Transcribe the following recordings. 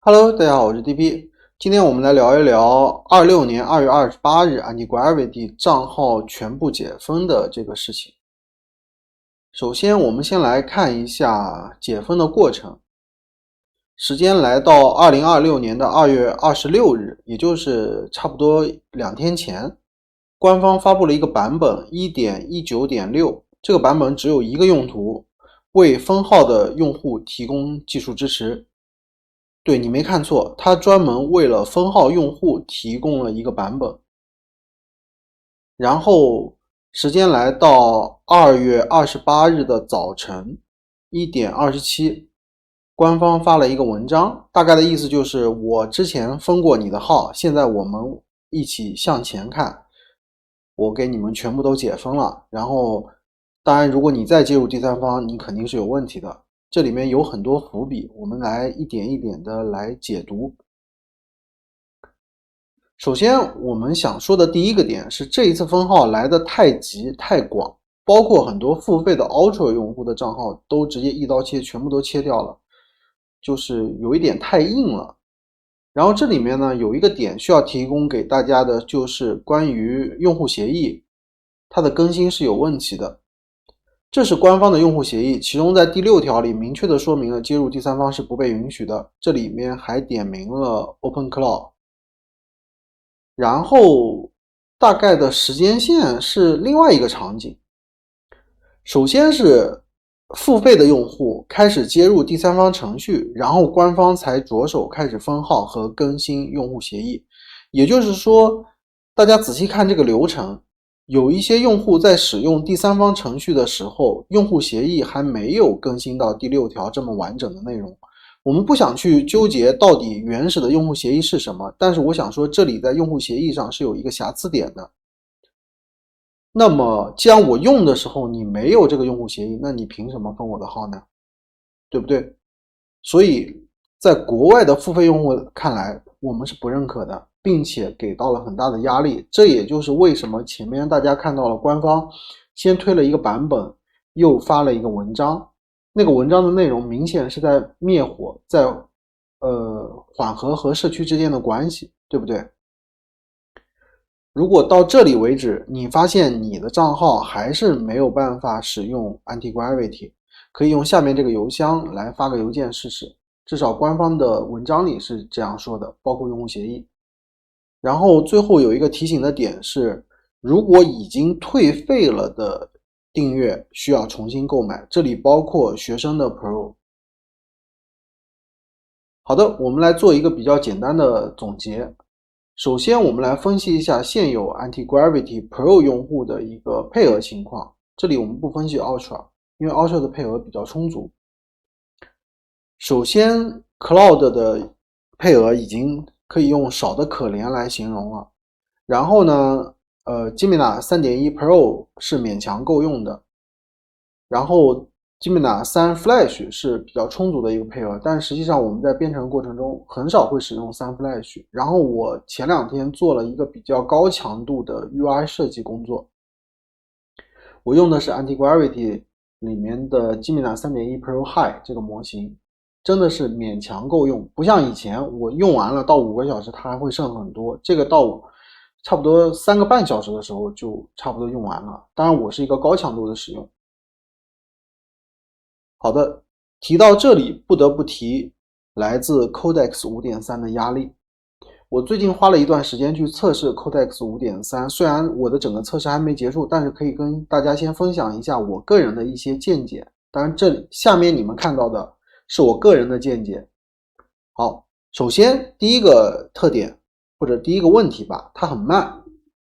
Hello，大家好，我是 DP。今天我们来聊一聊26年2月28日 Antigravity 账号全部解封的这个事情。首先，我们先来看一下解封的过程。时间来到2026年的2月26日，也就是差不多2天前，官方发布了一个版本 1.19.6， 这个版本只有一个用途，为封号的用户提供技术支持。对，你没看错，它专门为了封号用户提供了一个版本。然后时间来到2月28日的早晨1:27，官方发了一个文章，大概的意思就是我之前封过你的号，现在我们一起向前看，我给你们全部都解封了。然后当然如果你再介入第三方，你肯定是有问题的。这里面有很多伏笔，我们来一点一点的来解读。首先我们想说的第一个点是，这一次封号来的太急太广，包括很多付费的 Ultra 用户的账号都直接一刀切，全部都切掉了，就是有一点太硬了。然后这里面呢有一个点需要提供给大家的，就是关于用户协议，它的更新是有问题的。这是官方的用户协议，其中在第6条里明确的说明了接入第三方是不被允许的，这里面还点明了 OpenCloud。然后大概的时间线是另外一个场景，首先是付费的用户开始接入第三方程序，然后官方才着手开始封号和更新用户协议。也就是说，大家仔细看这个流程，有一些用户在使用第三方程序的时候，用户协议还没有更新到第6条这么完整的内容。我们不想去纠结到底原始的用户协议是什么，但是我想说这里在用户协议上是有一个瑕疵点的。那么既然我用的时候你没有这个用户协议，那你凭什么封我的号呢？对不对？所以在国外的付费用户看来，我们是不认可的，并且给到了很大的压力。这也就是为什么前面大家看到了官方先推了一个版本，又发了一个文章，那个文章的内容明显是在灭火，在缓和社区之间的关系，对不对？如果到这里为止，你发现你的账号还是没有办法使用 Antigravity， 可以用下面这个邮箱来发个邮件试试，至少官方的文章里是这样说的，包括用户协议。然后最后有一个提醒的点是，如果已经退费了的订阅需要重新购买，这里包括学生的 Pro。 好的，我们来做一个比较简单的总结。首先我们来分析一下现有 Antigravity Pro 用户的一个配额情况，这里我们不分析 Ultra， 因为 Ultra 的配额比较充足。首先 Cloud 的配额已经可以用少的可怜来形容了。然后呢Gemini 3.1 Pro 是勉强够用的，然后Gemini 3 Flash 是比较充足的一个配额，但实际上我们在编程过程中很少会使用3 Flash。然后我前2天做了一个比较高强度的 UI 设计工作，我用的是 Antigravity 里面的 Gemini 3.1 Pro High 这个模型，真的是勉强够用，不像以前我用完了到5个小时它还会剩很多，这个到差不多3个半小时的时候就差不多用完了。当然我是一个高强度的使用。好的，提到这里不得不提来自 Codex 5.3 的压力。我最近花了一段时间去测试 Codex 5.3， 虽然我的整个测试还没结束，但是可以跟大家先分享一下我个人的一些见解。当然这里下面你们看到的是我个人的见解。好，首先第一个特点或者第一个问题吧，它很慢，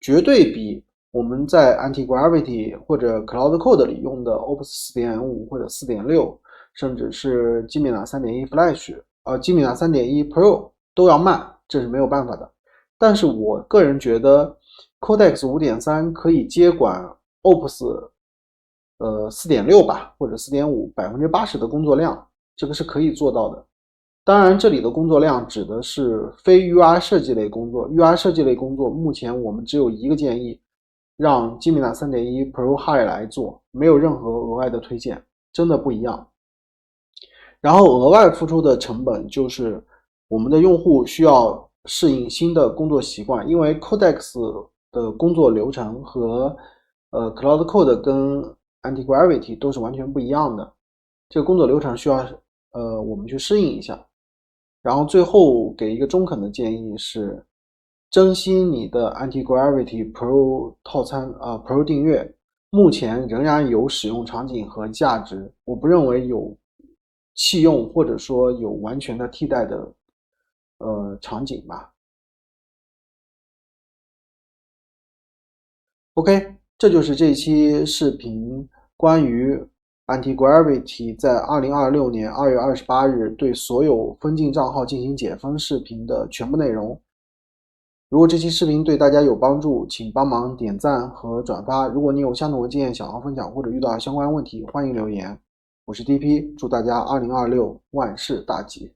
绝对比我们在 Antigravity 或者 Cloud Code 里用的 Opus 4.5 或者 4.6 甚至是 Gemini 3.1 Flash Gemini 3.1 Pro 都要慢，这是没有办法的。但是我个人觉得 Codex 5.3 可以接管 Opus 4.6 吧，或者 4.5 80% 的工作量，这个是可以做到的。当然这里的工作量指的是非 UI 设计类工作， UI 设计类工作目前我们只有一个建议，让 Gemini 3.1 Pro High 来做，没有任何额外的推荐，真的不一样。然后额外付出的成本就是我们的用户需要适应新的工作习惯，因为 Codex 的工作流程和Cloud Code 跟 Antigravity 都是完全不一样的，这个工作流程需要我们去适应一下。然后最后给一个中肯的建议是，珍惜你的 Antigravity Pro 套餐Pro 订阅，目前仍然有使用场景和价值，我不认为有弃用或者说有完全的替代的场景吧。OK，这就是这期视频关于 Antigravity 在2026年2月28日对所有分镜账号进行解封视频的全部内容。如果这期视频对大家有帮助，请帮忙点赞和转发。如果你有相同的经验想要分享或者遇到相关问题，欢迎留言。我是 DP，祝大家2026万事大吉。